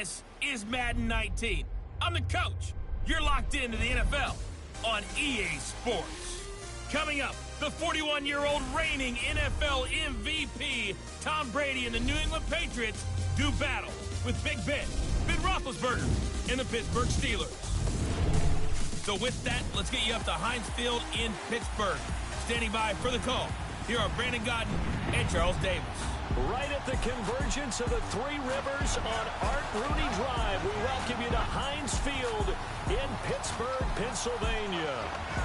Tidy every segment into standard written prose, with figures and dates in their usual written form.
This is Madden 19. I'm the coach. You're locked into the NFL on EA Sports. Coming up, the 41-year-old reigning NFL MVP, Tom Brady and the New England Patriots do battle with Big Ben Roethlisberger, and the Pittsburgh Steelers. So with that, let's get you up to Heinz Field in Pittsburgh. Standing by for the call, here are Brandon Gaudin and Charles Davis. Right at the convergence of the Three Rivers on Art Rooney Drive, we welcome you to Heinz Field in Pittsburgh, Pennsylvania.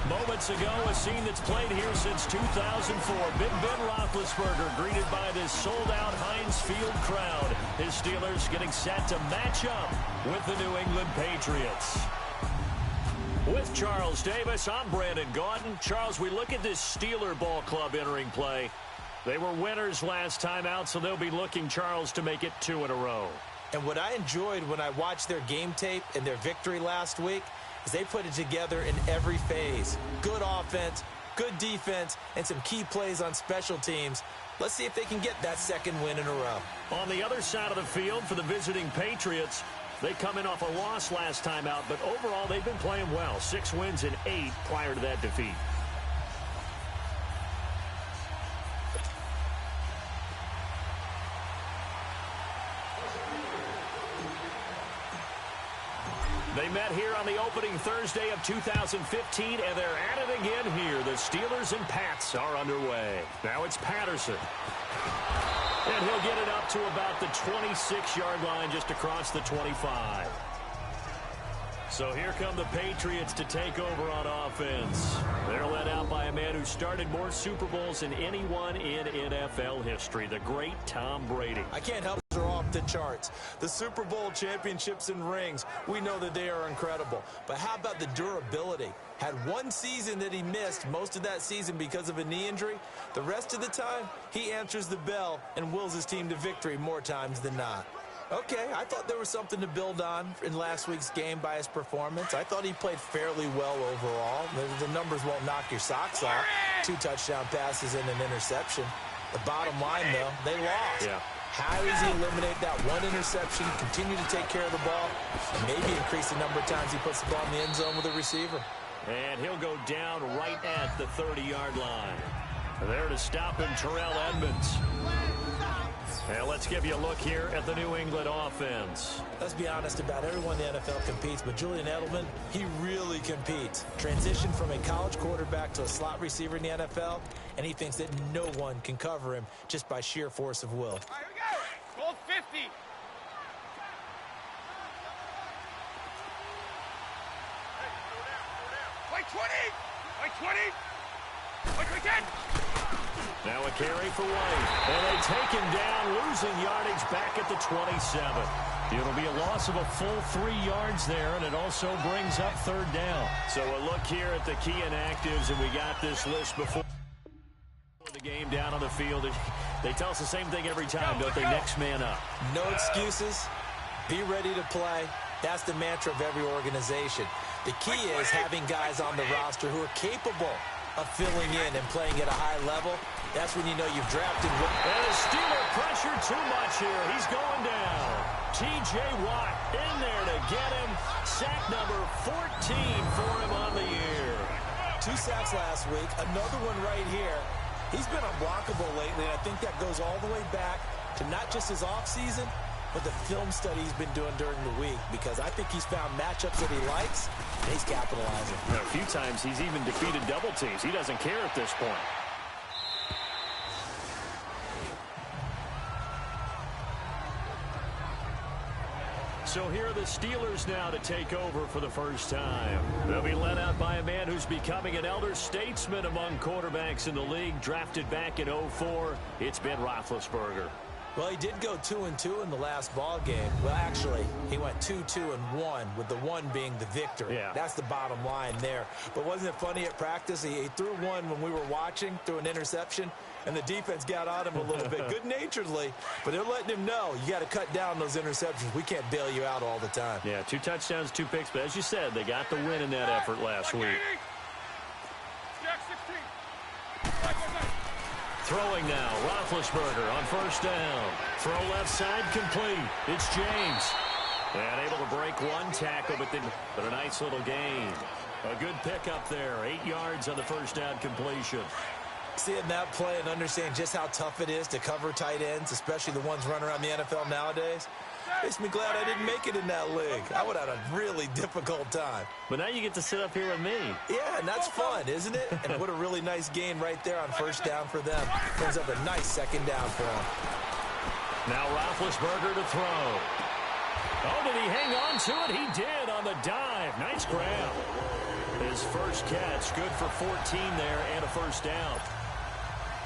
Moments ago, a scene that's played here since 2004. Big Ben Roethlisberger greeted by this sold-out Heinz Field crowd. His Steelers getting set to match up with the New England Patriots. With Charles Davis, I'm Brandon Gaudin. Charles, we look at this Steeler ball club entering play. They were winners last time out, so they'll be looking, Charles, to make it 2 in a row. And what I enjoyed when I watched their game tape and their victory last week is they put it together in every phase. Good offense, good defense, and some key plays on special teams. Let's see if they can get that second win in a row. On the other side of the field for the visiting Patriots, they come in off a loss last time out, but overall they've been playing well. 6 wins and 8 prior to that defeat. They met here on the opening Thursday of 2015, and they're at it again here. The Steelers and Pats are underway. Now it's Patterson. And he'll get it up to about the 26-yard line, just across the 25. So here come the Patriots to take over on offense. They're led out by a man who started more Super Bowls than anyone in NFL history, the great Tom Brady. I can't help but they're off the charts. The Super Bowl championships and rings, we know that they are incredible. But how about the durability? Had one season that he missed, most of that season because of a knee injury. The rest of the time, he answers the bell and wills his team to victory more times than not. Okay, I thought there was something to build on in last week's game by his performance. I thought he played fairly well overall. The numbers won't knock your socks off. 2 touchdown passes and an interception. The bottom line, though, they lost. Yeah. How does he eliminate that one interception, continue to take care of the ball, and maybe increase the number of times he puts the ball in the end zone with a receiver? And he'll go down right at the 30-yard line. There to stop him, Terrell Edmonds. And let's give you a look here at the New England offense. Let's be honest, about everyone in the NFL competes, but Julian Edelman, he really competes. Transitioned from a college quarterback to a slot receiver in the NFL, and he thinks that no one can cover him just by sheer force of will. All right, here we go. Goal 50. Like 20. Like 20. Like 10. Now a carry for White. And they take him down, losing yardage back at the 27. It'll be a loss of a full 3 yards there, and it also brings up 3rd down. So a look here at the key inactives, and we got this list before the game down on the field. They tell us the same thing every time, don't they? Next man up. No excuses. Be ready to play. That's the mantra of every organization. The key is having guys on the roster who are capable of filling in and playing at a high level. That's when you know you've drafted. And the Steeler pressure too much here. He's going down. T.J. Watt in there to get him. Sack number 14 for him on the year. 2 sacks last week. Another one right here. He's been unblockable lately, and I think that goes all the way back to not just his offseason, but the film study he's been doing during the week, because I think he's found matchups that he likes, and he's capitalizing. And a few times he's even defeated double teams. He doesn't care at this point. So here are the Steelers now to take over for the first time. They'll be led out by a man who's becoming an elder statesman among quarterbacks in the league, drafted back in 2004. It's Ben Roethlisberger. Well, he did go 2-2 in the last ball game. Well, actually, he went 2-2-1, with the 1 being the victory. Yeah. That's the bottom line there. But wasn't it funny at practice? He threw one when we were watching, threw an interception, and the defense got on him a little bit, good-naturedly. But they're letting him know, you got to cut down those interceptions. We can't bail you out all the time. Yeah, 2 touchdowns, 2 picks. But as you said, they got the win in that effort last week. Jack 16. Throwing now, Roethlisberger on 1st down. Throw left side complete. It's James. And able to break one tackle, but a nice little gain. A good pickup there. 8 yards on the first down completion. Seeing that play and understand just how tough it is to cover tight ends, especially the ones running around the NFL nowadays, makes me glad I didn't make it in that league. I would have had a really difficult time. But now you get to sit up here with me. Yeah, and that's fun, isn't it? And what a really nice gain right there on first down for them. Brings up a nice second down for them. Now Roethlisberger to throw. Oh, did he hang on to it? He did on the dive. Nice grab. His first catch, good for 14 there and a first down.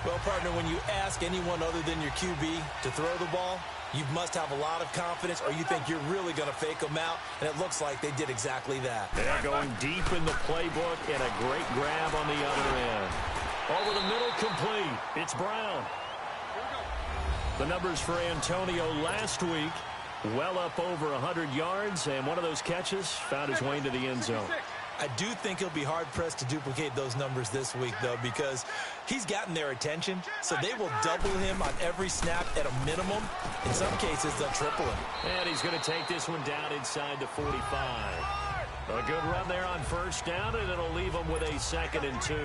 Well, partner, when you ask anyone other than your QB to throw the ball, you must have a lot of confidence, or you think you're really going to fake them out, and it looks like they did exactly that. They're going deep in the playbook, and a great grab on the other end. Over the middle, complete. It's Brown. The numbers for Antonio last week, well up over 100 yards, and one of those catches found his way into the end zone. I do think he'll be hard-pressed to duplicate those numbers this week, though, because he's gotten their attention, so they will double him on every snap at a minimum. In some cases, they'll triple him. And he's going to take this one down inside the 45. A good run there on first down, and it'll leave him with a 2nd and 2.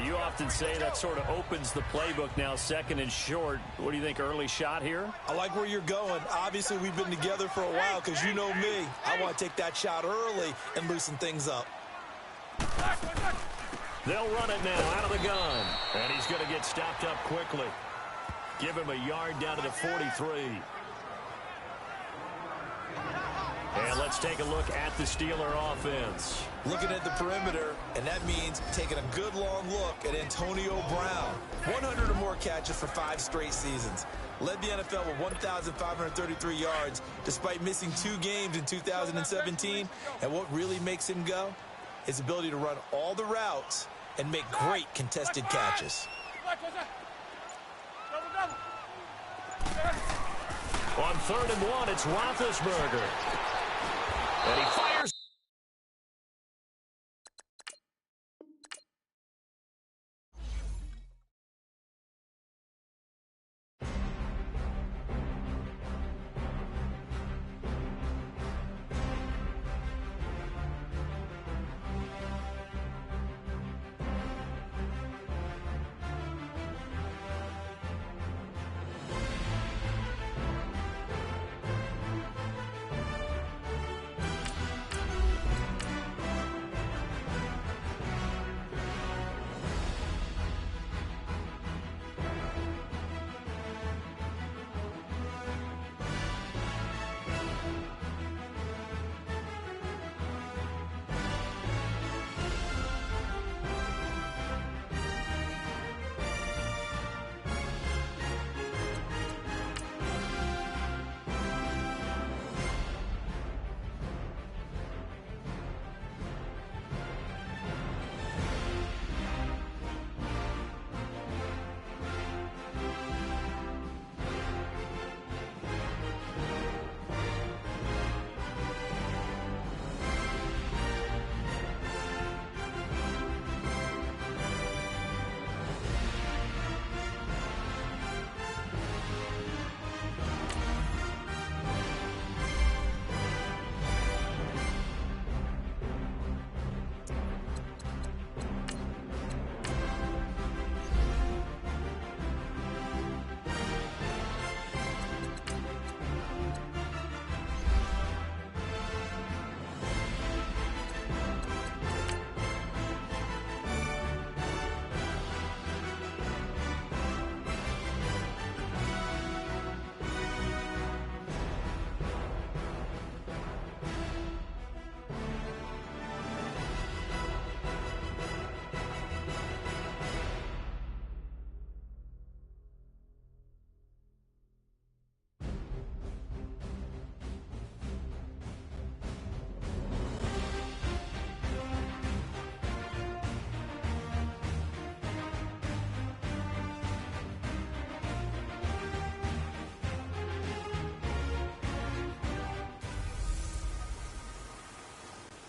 You often say that sort of opens the playbook now, 2nd and short. What do you think, early shot here? I like where you're going. Obviously, we've been together for a while because you know me. I want to take that shot early and loosen things up. They'll run it now out of the gun. And he's going to get stopped up quickly. Give him a yard down to the 43. And let's take a look at the Steeler offense. Looking at the perimeter, and that means taking a good long look at Antonio Brown. 100 or more catches for 5 straight seasons. Led the NFL with 1,533 yards despite missing 2 games in 2017. And what really makes him go? His ability to run all the routes and make great contested catches. On 3rd and 1, it's Roethlisberger. And he fires.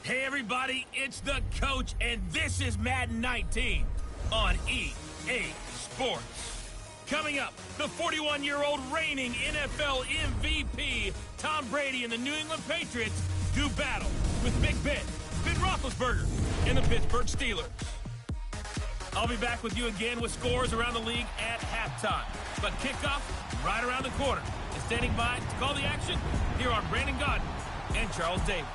Hey everybody, it's the coach, and this is Madden 19 on EA Sports. Coming up, the 41-year-old reigning NFL MVP, Tom Brady and the New England Patriots do battle with Big Ben Roethlisberger, and the Pittsburgh Steelers. I'll be back with you again with scores around the league at halftime. But kickoff right around the corner. And standing by to call the action, here are Brandon Gaudin and Charles Davis.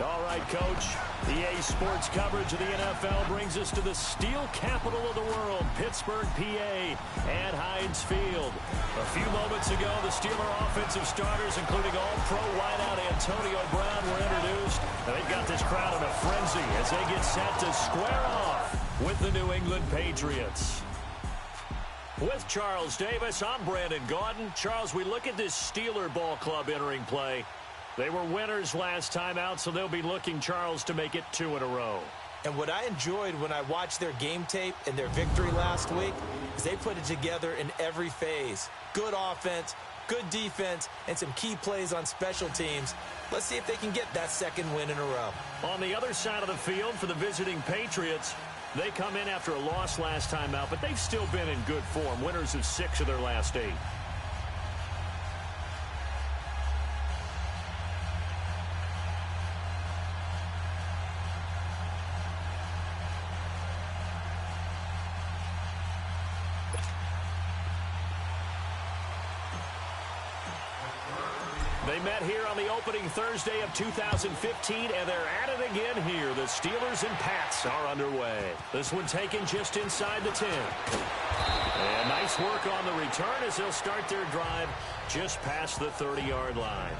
All right, Coach. EA Sports coverage of the NFL brings us to the steel capital of the world, Pittsburgh, PA, at Heinz Field. A few moments ago, the Steeler offensive starters, including all-pro wideout Antonio Brown, were introduced. And they've got this crowd in a frenzy as they get set to square off with the New England Patriots. With Charles Davis, I'm Brandon Gaudin. Charles, we look at this Steeler ball club entering play. They were winners last time out, so they'll be looking, Charles, to make it 2 in a row. And what I enjoyed when I watched their game tape and their victory last week is they put it together in every phase. Good offense, good defense, and some key plays on special teams. Let's see if they can get that second win in a row. On the other side of the field for the visiting Patriots, they come in after a loss last time out, but they've still been in good form, winners of 6 of their last 8. They met here on the opening Thursday of 2015, and they're at it again here. The Steelers and Pats are underway. This one taken just inside the 10. And nice work on the return as they'll start their drive just past the 30-yard line.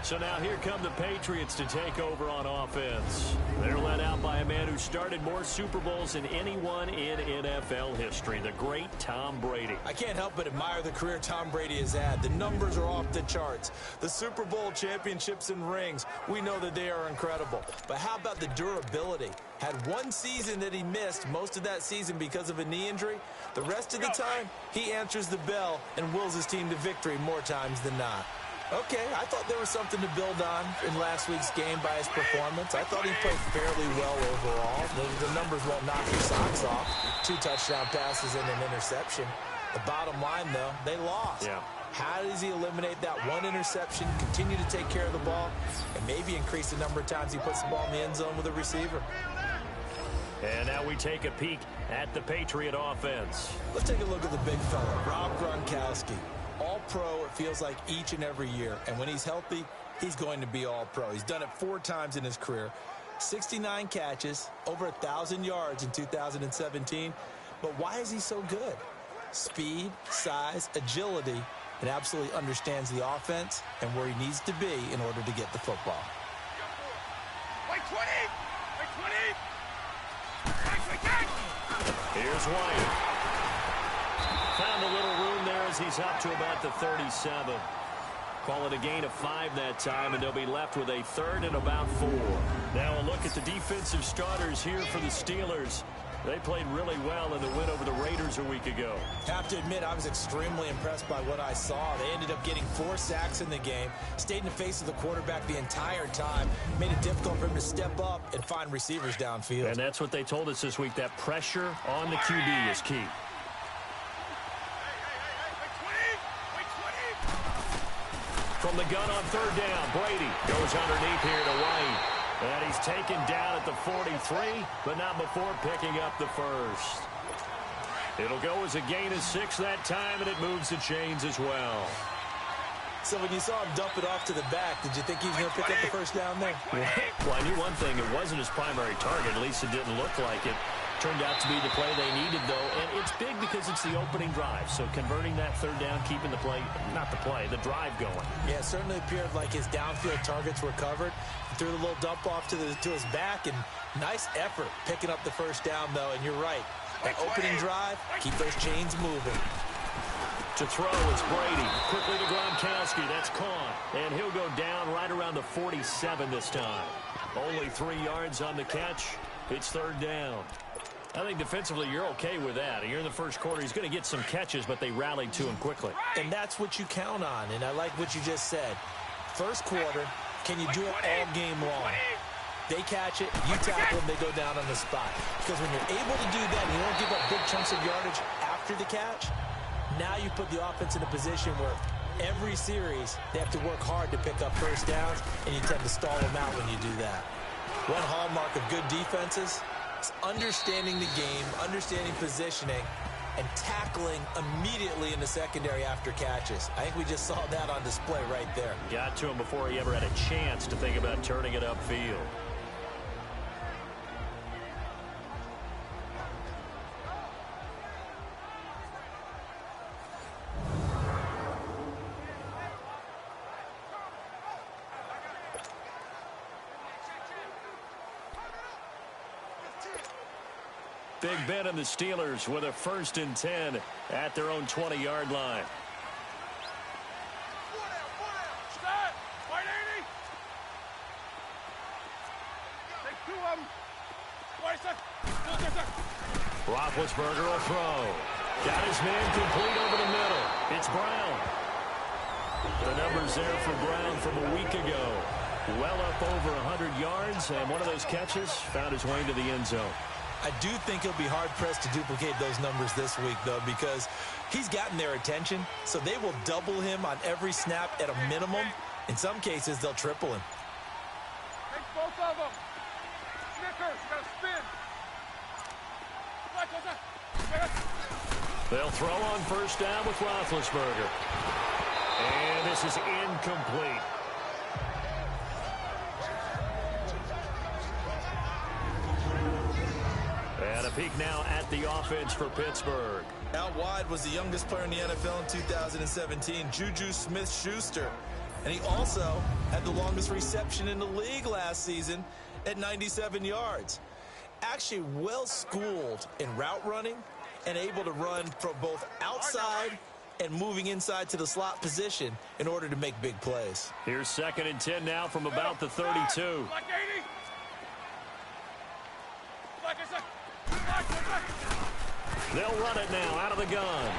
So now here come the Patriots to take over on offense. They're led out by a man who started more Super Bowls than anyone in NFL history, the great Tom Brady. I can't help but admire the career Tom Brady has had. The numbers are off the charts. The Super Bowl championships and rings, we know that they are incredible. But how about the durability? Had one season that he missed, most of that season because of a knee injury. The rest of the time, he answers the bell and wills his team to victory more times than not. Okay, I thought there was something to build on in last week's game by his performance. I thought he played fairly well overall. The numbers won't knock your socks off. 2 touchdown passes and an interception. The bottom line, though, they lost. Yeah. How does he eliminate that one interception, continue to take care of the ball, and maybe increase the number of times he puts the ball in the end zone with a receiver? And now we take a peek at the Patriot offense. Let's take a look at the big fella, Rob Gronkowski. All-pro, it feels like, each and every year. And when he's healthy, he's going to be all-pro. He's done it 4 times in his career. 69 catches, over 1,000 yards in 2017. But why is he so good? Speed, size, agility, and absolutely understands the offense and where he needs to be in order to get the football. White 20! White 20! Here's White. Found a little room there as he's up to about the 37. Call it a gain of 5 that time, and they'll be left with a 3rd and about 4. Now a look at the defensive starters here for the Steelers. They played really well in the win over the Raiders a week ago. Have to admit, I was extremely impressed by what I saw. They ended up getting 4 sacks in the game, stayed in the face of the quarterback the entire time, made it difficult for him to step up and find receivers downfield. And that's what they told us this week, that pressure on the QB is key. From the gun on 3rd down, Brady goes underneath here to White. And he's taken down at the 43, but not before picking up the 1st. It'll go as a gain of 6 that time, and it moves the chains as well. So when you saw him dump it off to the back, did you think he was going to pick up the 1st down there? Well, I knew one thing. It wasn't his primary target. At least it didn't look like it. Turned out to be the play they needed, though, and it's big because it's the opening drive. So converting that 3rd down, keeping the play, not the play, the drive going. Yeah, it certainly appeared like his downfield targets were covered. He threw the little dump off to his back, and nice effort picking up the 1st down, though. And you're right, that opening drive, keep those chains moving. To throw, it's Brady. Quickly to Gronkowski. That's caught. And he'll go down right around the 47 this time. Only 3 yards on the catch. It's 3rd down. I think defensively you're okay with that. Here in the first quarter, he's going to get some catches, but they rallied to him quickly. And that's what you count on, and I like what you just said. First quarter, can you do it all game long? They catch it, you tackle them, they go down on the spot. Because when you're able to do that and you don't give up big chunks of yardage after the catch, Now you put the offense in a position where every series they have to work hard to pick up first downs, and you tend to stall them out when you do that. One hallmark of good defenses is understanding the game, understanding positioning, and tackling immediately in the secondary after catches. I think we just saw that on display right there. Got to him before he ever had a chance to think about turning it upfield. Big Ben and the Steelers with a 1st and 10 at their own 20-yard line. Roethlisberger will throw. Got his man complete over the middle. It's Brown. The numbers there for Brown from a week ago. Well up over 100 yards, and one of those catches found his way into the end zone. I do think he'll be hard-pressed to duplicate those numbers this week, though, because he's gotten their attention, so they will double him on every snap at a minimum. In some cases, they'll triple him. Take both of them. Snickers, you gotta spin. They'll throw on 1st down with Roethlisberger. And this is incomplete. And a peek now at the offense for Pittsburgh. Out wide was the youngest player in the NFL in 2017, Juju Smith-Schuster. And he also had the longest reception in the league last season at 97 yards. Actually well-schooled in route running and able to run from both outside and moving inside to the slot position in order to make big plays. Here's 2nd and 10 now from about the 32. They'll run it now out of the gun.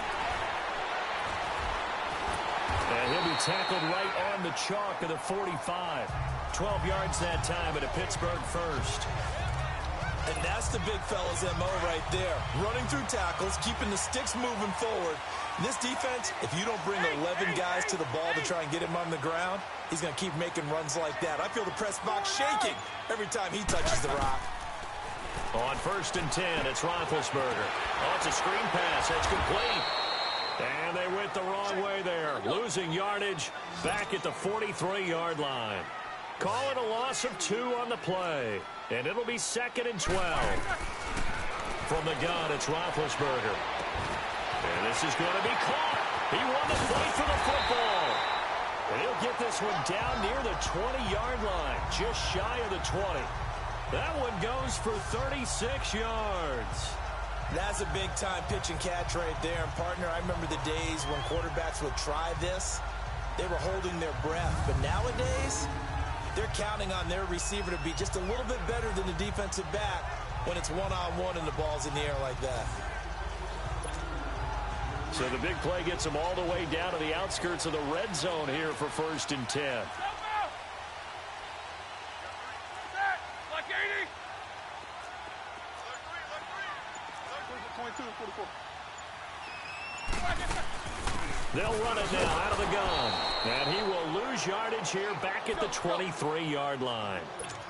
And he'll be tackled right on the chalk of the 45. 12 yards that time, and a Pittsburgh 1st. And that's the big fella's MO right there. Running through tackles, keeping the sticks moving forward. This defense, if you don't bring 11 guys to the ball to try and get him on the ground, he's going to keep making runs like that. I feel the press box shaking every time he touches the rock. On 1st and 10, it's Roethlisberger. Oh, it's a screen pass. That's complete. And they went the wrong way there. Losing yardage back at the 43-yard line. Calling a loss of 2 on the play. And it'll be 2nd and 12. From the gun, it's Roethlisberger. And this is going to be caught. He won the play for the football. And he'll get this one down near the 20-yard line. Just shy of the 20. That one goes for 36 yards. That's a big-time pitch and catch right there. And, partner, I remember the days when quarterbacks would try this. They were holding their breath. But nowadays, they're counting on their receiver to be just a little bit better than the defensive back when it's one-on-one and the ball's in the air like that. So the big play gets them all the way down to the outskirts of the red zone here for 1st and 10. They'll run it now out of the gun. And he will lose yardage here back at the 23-yard line.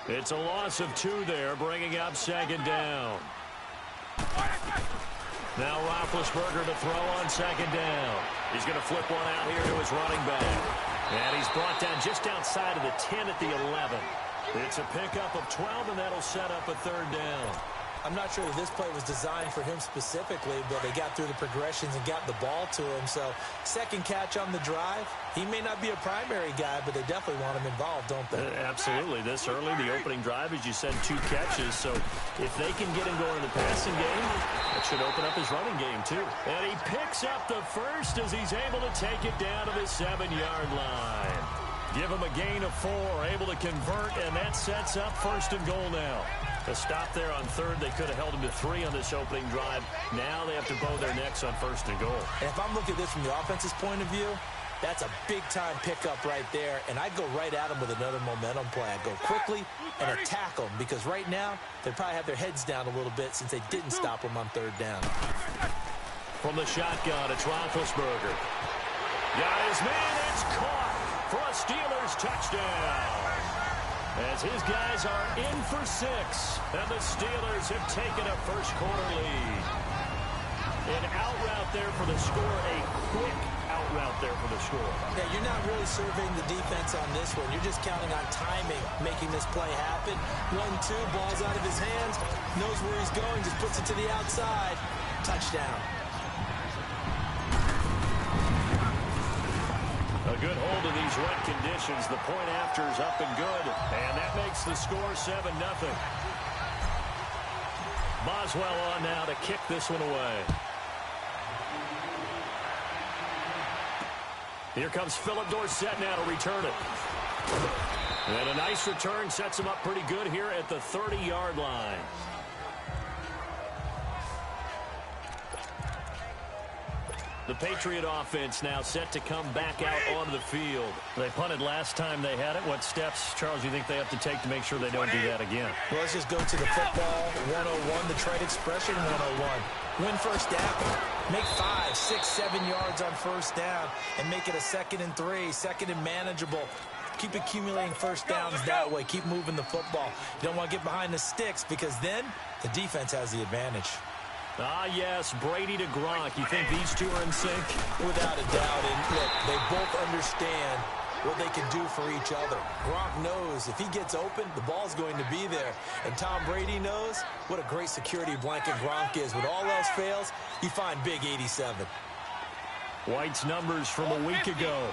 It's a loss of 2 there, bringing up 2nd down. Now Roethlisberger to throw on 2nd down. He's going to flip one out here to his running back. And he's brought down just outside of the 10 at the 11. It's a pickup of 12, and that'll set up a 3rd down. I'm not sure that this play was designed for him specifically, but they got through the progressions and got the ball to him. So 2nd catch on the drive. He may not be a primary guy, but they definitely want him involved, don't they? Absolutely. This early, the opening drive, as you said, 2 catches. So if they can get him going in the passing game, that should open up his running game, too. And he picks up the 1st as he's able to take it down to the 7-yard line. Give him a gain of 4, able to convert, and that sets up 1st and goal now. A stop there on 3rd. They could have held him to 3 on this opening drive. Now they have to bow their necks on 1st and goal. And if I'm looking at this from the offense's point of view, that's a big-time pickup right there. And I'd go right at him with another momentum play. I'd go quickly and attack them, because right now they probably have their heads down a little bit since they didn't stop them on 3rd down. From the shotgun, it's Roethlisberger. Got his man, it's caught for a Steelers touchdown. As his guys are in for 6, and the Steelers have taken a first-quarter lead. An out route there for the score, a quick out route there for the score. Yeah, you're not really surveying the defense on this one. You're just counting on timing, making this play happen. 1-2, ball's out of his hands, knows where he's going, just puts it to the outside. Touchdown. A good hold of these wet conditions. The point after is up and good. And that makes the score 7-0. Boswell on now to kick this one away. Here comes Philip Dorsett now to return it. And a nice return sets him up pretty good here at the 30-yard line. The Patriot offense now set to come back out onto the field. They punted last time they had it. What steps, Charles, do you think they have to take to make sure they don't do that again? Well, let's just go to the football 101, the trade expression 101. Win first down. Make 5, 6, 7 yards on first down and make it a 2nd and 3, 2nd and manageable. Keep accumulating first downs that way. Keep moving the football. You don't want to get behind the sticks because then the defense has the advantage. Ah, yes, Brady to Gronk. You think these two are in sync? Without a doubt. And look, they both understand what they can do for each other. Gronk knows if he gets open, the ball's going to be there. And Tom Brady knows what a great security blanket Gronk is. When all else fails, you find big 87. White's numbers from a week ago.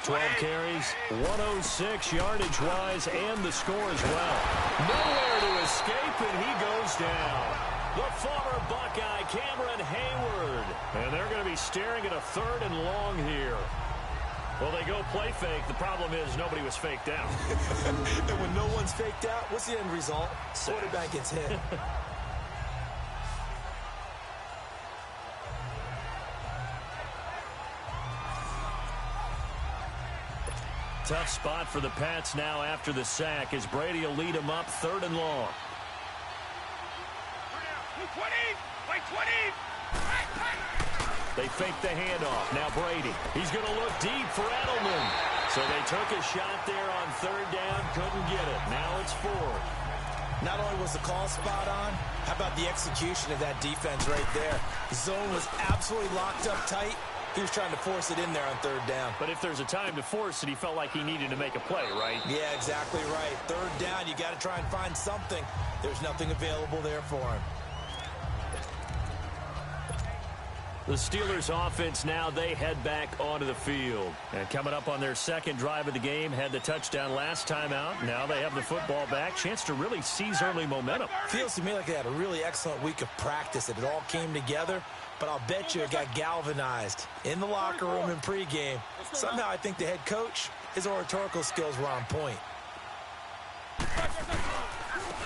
12 carries, 106 yardage-wise, and the score as well. Nowhere to escape, and he goes down. The former Buckeye, Cameron Hayward. And they're going to be staring at a 3rd and long here. Well, they go play fake. The problem is nobody was faked out. And when no one's faked out, what's the end result? Quarterback gets hit. Tough spot for the Pats now after the sack as Brady will lead them up 3rd and long. 20! Like 20! They fake the handoff. Now Brady. He's going to look deep for Edelman. So they took a shot there on 3rd down. Couldn't get it. Now it's 4th. Not only was the call spot on, how about the execution of that defense right there? The zone was absolutely locked up tight. He was trying to force it in there on 3rd down. But if there's a time to force it, he felt like he needed to make a play, right? Yeah, exactly right. 3rd down, you got to try and find something. There's nothing available there for him. The Steelers offense now, they head back onto the field. And coming up on their 2nd drive of the game, had the touchdown last time out. Now they have the football back. Chance to really seize early momentum. Feels to me like they had a really excellent week of practice. It all came together. But I'll bet you it got galvanized in the locker room in pregame. Somehow I think the head coach, his oratorical skills were on point.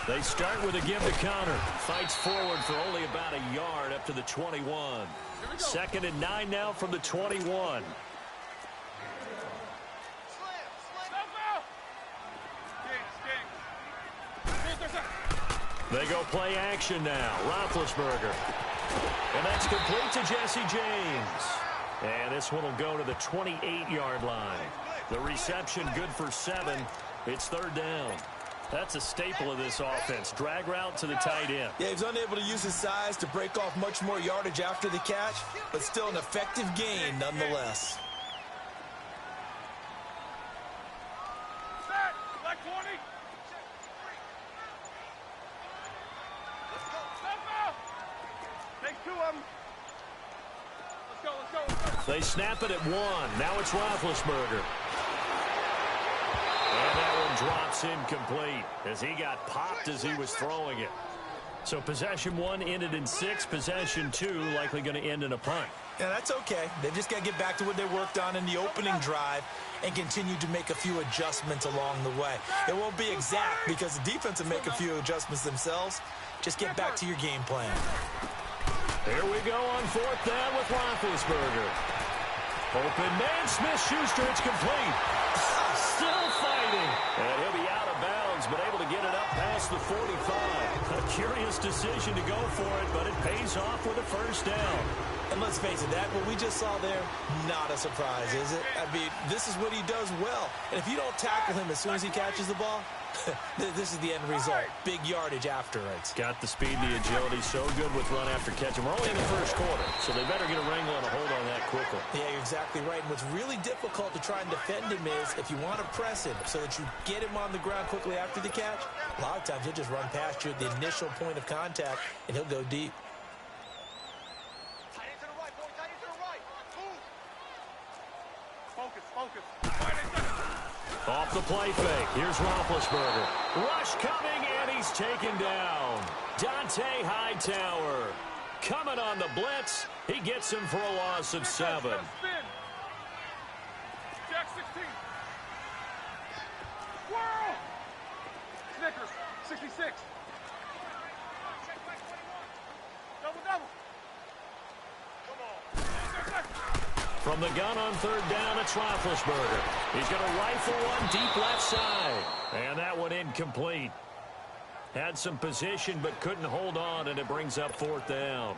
They start with a give to counter. Fights forward for only about a yard up to the 21. 2nd and 9 now from the 21. They go play action now. Roethlisberger. And that's complete to Jesse James. And this one will go to the 28-yard line. The reception good for 7. It's 3rd down. That's a staple of this offense. Drag route to the tight end. Yeah, he was unable to use his size to break off much more yardage after the catch, but still an effective gain nonetheless. Set! Like 20! Take 2 of them. Let's go, let's go, let's go. They snap it at 1. Now it's Roethlisberger. And that one drops incomplete as he got popped as he was throwing it. So possession 1 ended in 6. Possession 2 likely going to end in a punt. Yeah, that's okay. They've just got to get back to what they worked on in the opening drive and continue to make a few adjustments along the way. It won't be exact because the defense will make a few adjustments themselves. Just get back to your game plan. Here we go on 4th down with Roethlisberger. Open man, Smith-Schuster, it's complete. Still fighting. And he'll be out of bounds, but able to get it up past the 45. A curious decision to go for it, but it pays off with a first down. And let's face it, what we just saw there, not a surprise, is it? I mean, this is what he does well. And if you don't tackle him as soon as he catches the ball, this is the end result. Big yardage after it. Got the speed, the agility, so good with run after catch. And we're only in the first quarter, so they better get a wrangle and a hold on that quickly. Yeah, you're exactly right. And what's really difficult to try and defend him is if you want to press him so that you get him on the ground quickly after the catch, a lot of times he'll just run past you at the initial point of contact, and he'll go deep. Off the play fake. Here's Roethlisberger. Rush coming, and he's taken down. Dante Hightower coming on the blitz. He gets him for a loss of 7. Jack 16. Whirl! Snickers, 66. Double. Come on. From the gun on third down, it's Roethlisberger. He's going to rifle one deep left side. And that one incomplete. Had some position but couldn't hold on, and it brings up fourth down.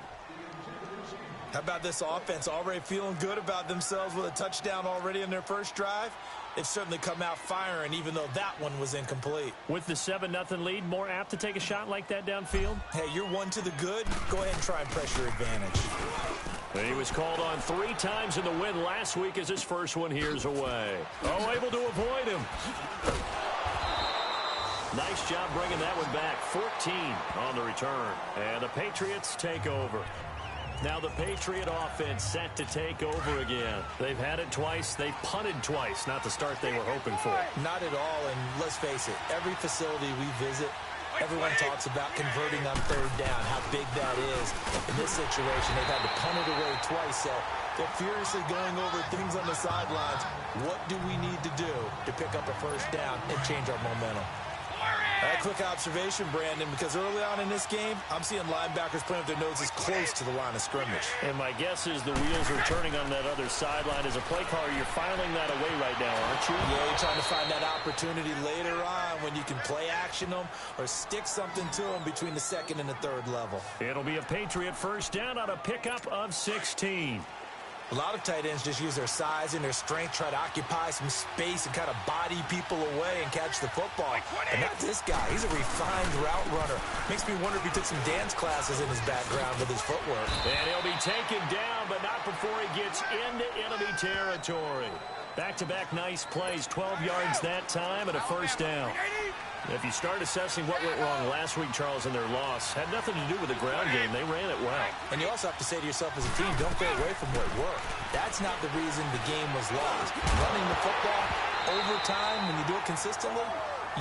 How about this offense already feeling good about themselves with a touchdown already in their first drive? They've certainly come out firing, even though that one was incomplete. With the 7-0 lead, more apt to take a shot like that downfield? Hey, you're one to the good. Go ahead and try and press your advantage. He was called on 3 times in the win last week as his first one here's away. Oh, able to avoid him. Nice job bringing that one back. 14 on the return. And the Patriots take over. Now the Patriot offense set to take over again. They've had it twice. They've punted twice. Not the start they were hoping for. Not at all, and let's face it, every facility we visit, everyone talks about converting on third down, how big that is. In this situation, they've had to punt it away twice, so they're furiously going over things on the sidelines. What do we need to do to pick up a first down and change our momentum? A quick observation, Brandon, because early on in this game, I'm seeing linebackers playing with their noses close to the line of scrimmage. And my guess is the wheels are turning on that other sideline. As a play caller, you're filing that away right now, aren't you? Yeah, you're trying to find that opportunity later on when you can play action them or stick something to them between the second and the third level. It'll be a Patriot first down on a pickup of 16. A lot of tight ends just use their size and their strength, try to occupy some space and kind of body people away and catch the football. But not this guy. He's a refined route runner. Makes me wonder if he took some dance classes in his background with his footwork. And he'll be taken down, but not before he gets into enemy territory. Back-to-back nice plays, 12 yards that time and a first down. If you start assessing what went wrong last week, Charles, in their loss, had nothing to do with the ground game. They ran it well. And you also have to say to yourself as a team, don't go away from what worked. That's not the reason the game was lost. Running the football over time, when you do it consistently,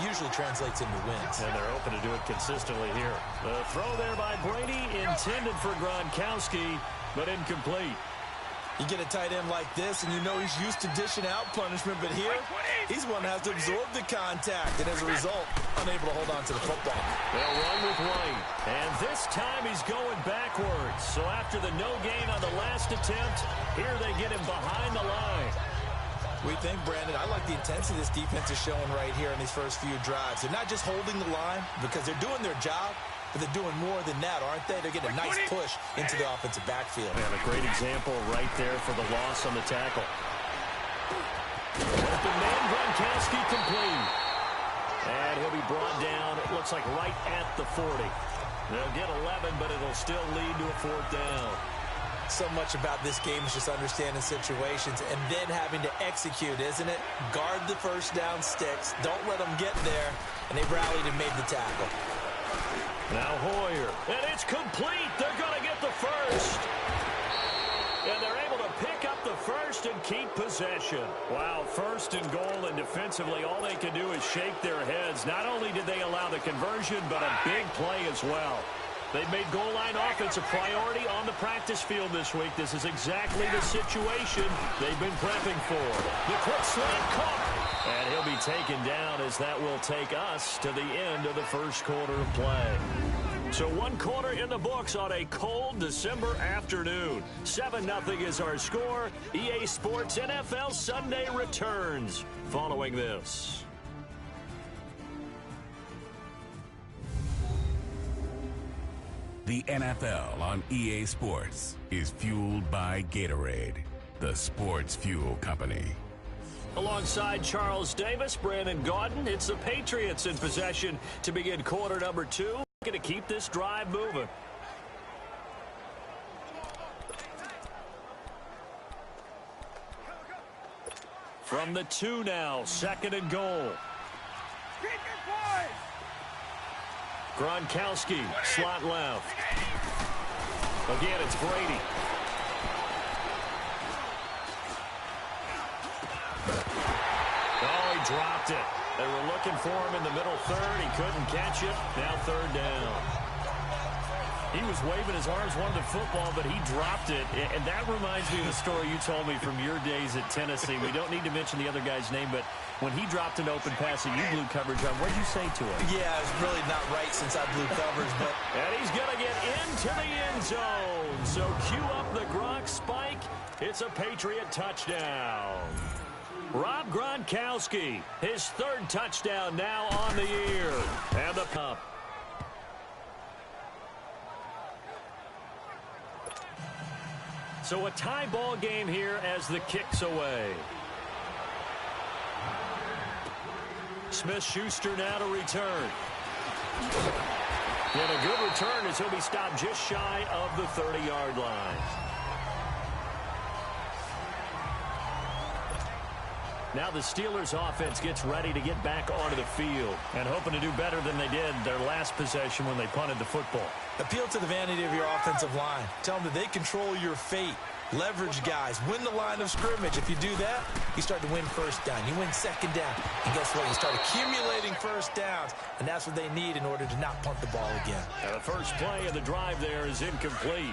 usually translates into wins. And they're open to do it consistently here. The throw there by Brady, intended for Gronkowski, but incomplete. You get a tight end like this, and you know he's used to dishing out punishment, but here, he's one that has to absorb the contact, and as a result, unable to hold on to the football. They'll run with White, and this time he's going backwards. So after the no gain on the last attempt, here they get him behind the line. We think, Brandon, I like the intensity this defense is showing right here in these first few drives. They're not just holding the line because they're doing their job, but they're doing more than that, aren't they? They're getting a nice push into the offensive backfield. And a great example right there for the loss on the tackle. Open man, Gronkowski complete. And he'll be brought down, it looks like right at the 40. They'll get 11, but it'll still lead to a fourth down. So much about this game is just understanding situations and then having to execute, isn't it? Guard the first down sticks. Don't let them get there. And they rallied and made the tackle. Now Hoyer, and it's complete. They're going to get the first. And they're able to pick up the first and keep possession. Wow, first and goal, and defensively, all they can do is shake their heads. Not only did they allow the conversion, but a big play as well. They've made goal line offense a priority on the practice field this week. This is exactly the situation they've been prepping for. The quick slant caught. And he'll be taken down as that will take us to the end of the first quarter of play. So 1 quarter in the books on a cold December afternoon. 7-0 is our score. EA Sports NFL Sunday returns following this. The NFL on EA Sports is fueled by Gatorade, the sports fuel company. Alongside Charles Davis, Brandon Gaudin, it's the Patriots in possession to begin quarter number 2. Going to keep this drive moving. From the 2 now, 2nd and goal. Gronkowski, slot left. Again, it's Brady. Oh, he dropped it. They were looking for him in the middle third. He couldn't catch it. Now 3rd down. He was waving his arms, wanted football, but he dropped it. And that reminds me of the story you told me from your days at Tennessee. We don't need to mention the other guy's name, but when he dropped an open pass that you blew coverage on, what did you say to him? Yeah, it's really not right since I blew coverage, but... And he's going to get into the end zone. So cue up the Gronk spike. It's a Patriot touchdown. Rob Gronkowski, his 3rd touchdown now on the year. And the pump. So a tie ball game here as the kick's away. Smith-Schuster now to return. And a good return as he'll be stopped just shy of the 30-yard line. Now the Steelers offense gets ready to get back onto the field and hoping to do better than they did their last possession when they punted the football. Appeal to the vanity of your offensive line. Tell them that they control your fate. Leverage guys. Win the line of scrimmage. If you do that, you start to win 1st down. You win 2nd down. And guess what? You start accumulating 1st downs. And that's what they need in order to not punt the ball again. And the first play of the drive there is incomplete.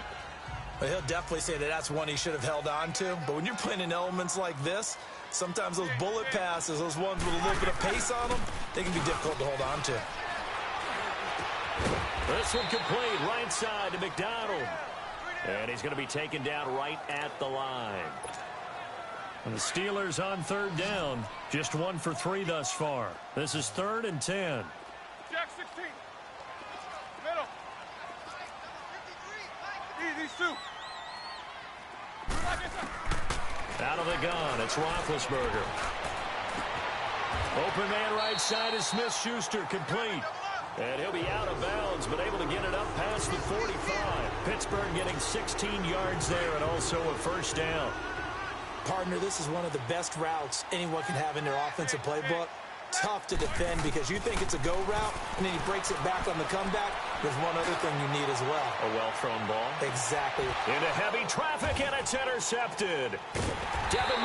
Well, he'll definitely say that that's one he should have held on to. But when you're playing in elements like this, sometimes those bullet passes, those ones with a little bit of pace on them, they can be difficult to hold on to. This one complete, right side to McDonald. And he's going to be taken down right at the line. And the Steelers on 3rd down. Just 1 for 3 thus far. This is 3rd and 10. Jack 16. Middle. These 2. Out of the gun, it's Roethlisberger. Open man right side is Smith-Schuster, complete. And he'll be out of bounds, but able to get it up past the 45. Pittsburgh getting 16 yards there and also a 1st down. Partner, this is one of the best routes anyone can have in their offensive playbook. Tough to defend because you think it's a go route, and then he breaks it back on the comeback. There's one other thing you need as well. A well-thrown ball. Exactly. Into heavy traffic, and it's intercepted. Devin